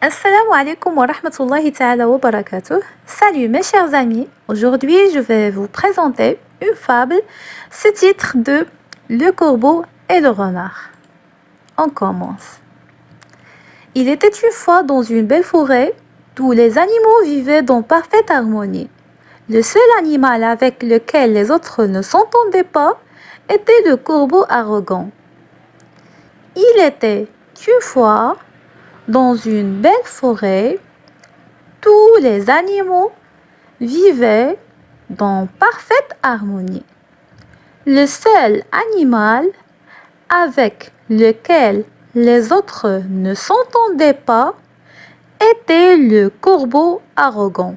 Assalamu alaikum wa rahmatullahi ta'ala wa barakatuh. Salut mes chers amis, aujourd'hui je vais vous présenter une fable, ce titre de Le corbeau et le renard. On commence. Il était une fois dans une belle forêt, tous les animaux vivaient dans parfaite harmonie. Le seul animal avec lequel les autres ne s'entendaient pas était le corbeau arrogant. Il était une fois dans une belle forêt, tous les animaux vivaient dans parfaite harmonie. Le seul animal avec lequel les autres ne s'entendaient pas était le corbeau arrogant.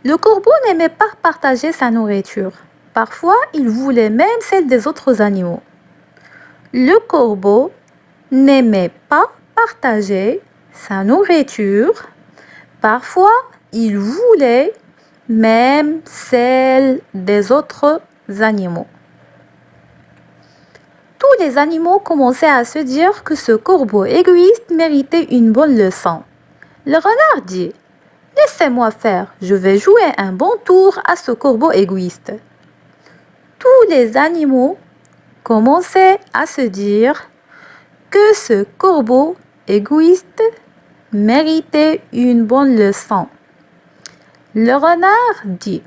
Le corbeau n'aimait pas partager sa nourriture. Parfois, il voulait même celle des autres animaux. Le corbeau n'aimait pas partager sa nourriture. Parfois, il voulait même celle des autres animaux. Tous les animaux commençaient à se dire que ce corbeau égoïste méritait une bonne leçon. Le renard dit: « Laissez-moi faire, je vais jouer un bon tour à ce corbeau égoïste. » Tous les animaux commençaient à se dire que ce corbeau égoïste méritait une bonne leçon. Le renard dit: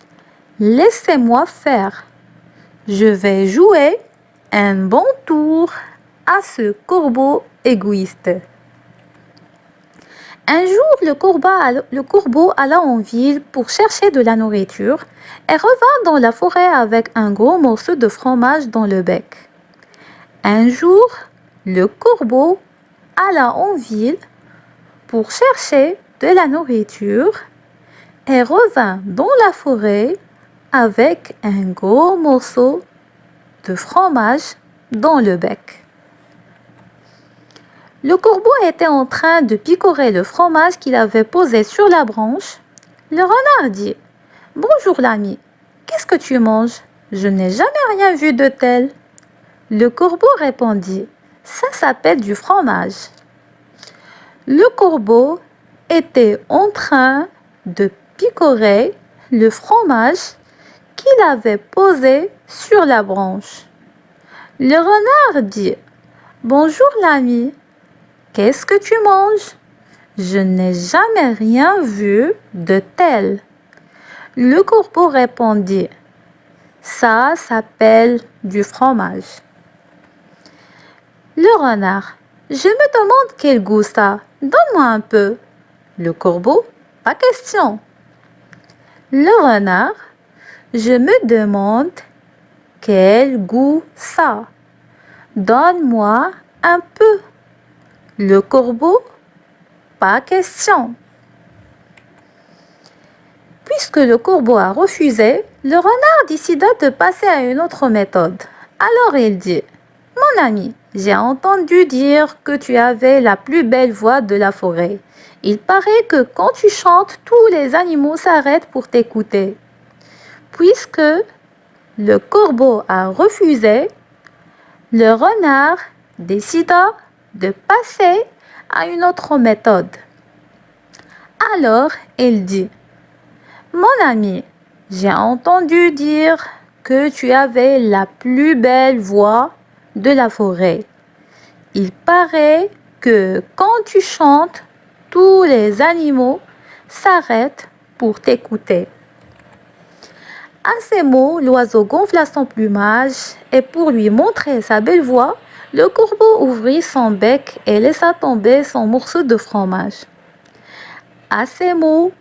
« Laissez-moi faire, je vais jouer un bon tour à ce corbeau égoïste. » Un jour, le corbeau alla en ville pour chercher de la nourriture et revint dans la forêt avec un gros morceau de fromage dans le bec. Un jour, le corbeau alla en ville pour chercher de la nourriture et revint dans la forêt avec un gros morceau de fromage dans le bec. Le corbeau était en train de picorer le fromage qu'il avait posé sur la branche. Le renard dit: « Bonjour l'ami, qu'est-ce que tu manges? Je n'ai jamais rien vu de tel. » Le corbeau répondit: « Ça s'appelle du fromage. » Le corbeau était en train de picorer le fromage qu'il avait posé sur la branche. Le renard dit: « Bonjour l'ami, qu'est-ce que tu manges? Je n'ai jamais rien vu de tel. » Le corbeau répondit: « Ça s'appelle du fromage. » Le renard: « Je me demande quel goût ça. Donne-moi un peu. » Le corbeau: « Pas question. » Le renard: « Je me demande quel goût ça. Donne-moi un peu. » Le corbeau: « Pas question. » Puisque le corbeau a refusé, le renard décida de passer à une autre méthode. Alors il dit: « Mon ami, j'ai entendu dire que tu avais la plus belle voix de la forêt. Il paraît que quand tu chantes, tous les animaux s'arrêtent pour t'écouter. » Puisque le corbeau a refusé, le renard décida de passer à une autre méthode. Alors il dit: « Mon ami, j'ai entendu dire que tu avais la plus belle voix de la forêt. Il paraît que quand tu chantes, tous les animaux s'arrêtent pour t'écouter. » À ces mots, l'oiseau gonfla son plumage et pour lui montrer sa belle voix, le corbeau ouvrit son bec et laissa tomber son morceau de fromage. À ces mots,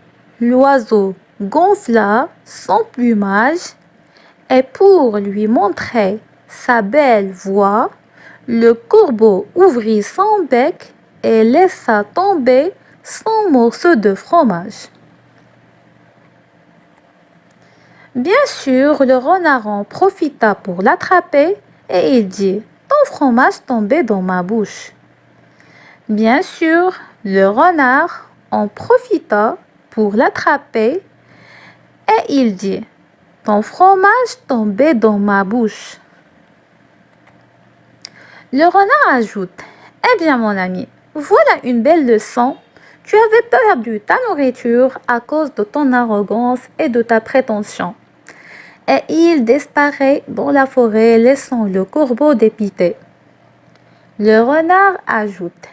l'oiseau gonfla son plumage et pour lui montrer sa belle voix, le corbeau ouvrit son bec et laissa tomber son morceau de fromage. Bien sûr, le renard en profita pour l'attraper et il dit: « Ton fromage tombait dans ma bouche. » Bien sûr, le renard en profita pour l'attraper et il dit: « Ton fromage tombait dans ma bouche. » Le renard ajoute: Eh bien, mon ami, voilà une belle leçon. Tu avais perdu ta nourriture à cause de ton arrogance et de ta prétention. Et il disparaît dans la forêt, laissant le corbeau dépité. Le renard ajoute: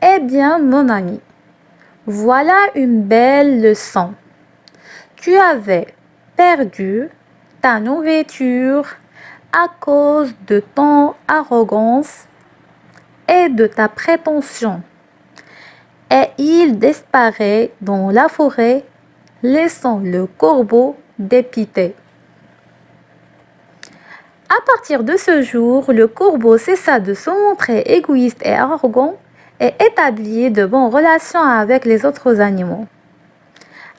Eh bien, mon ami, voilà une belle leçon. Tu avais perdu ta nourriture à cause de ton arrogance et de ta prétention. Et il disparaît dans la forêt, laissant le corbeau dépité. À partir de ce jour, le corbeau cessa de se montrer égoïste et arrogant et établit de bonnes relations avec les autres animaux.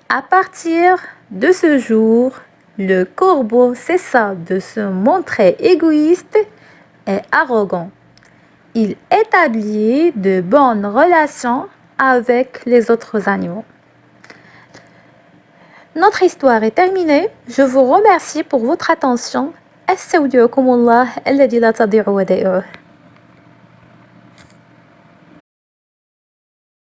À partir de ce jour, le corbeau cessa de se montrer égoïste et arrogant. Il établit de bonnes relations avec les autres animaux. Notre histoire est terminée. Je vous remercie pour votre attention. أستودعكم الله الذي لا تضيع ودائعه.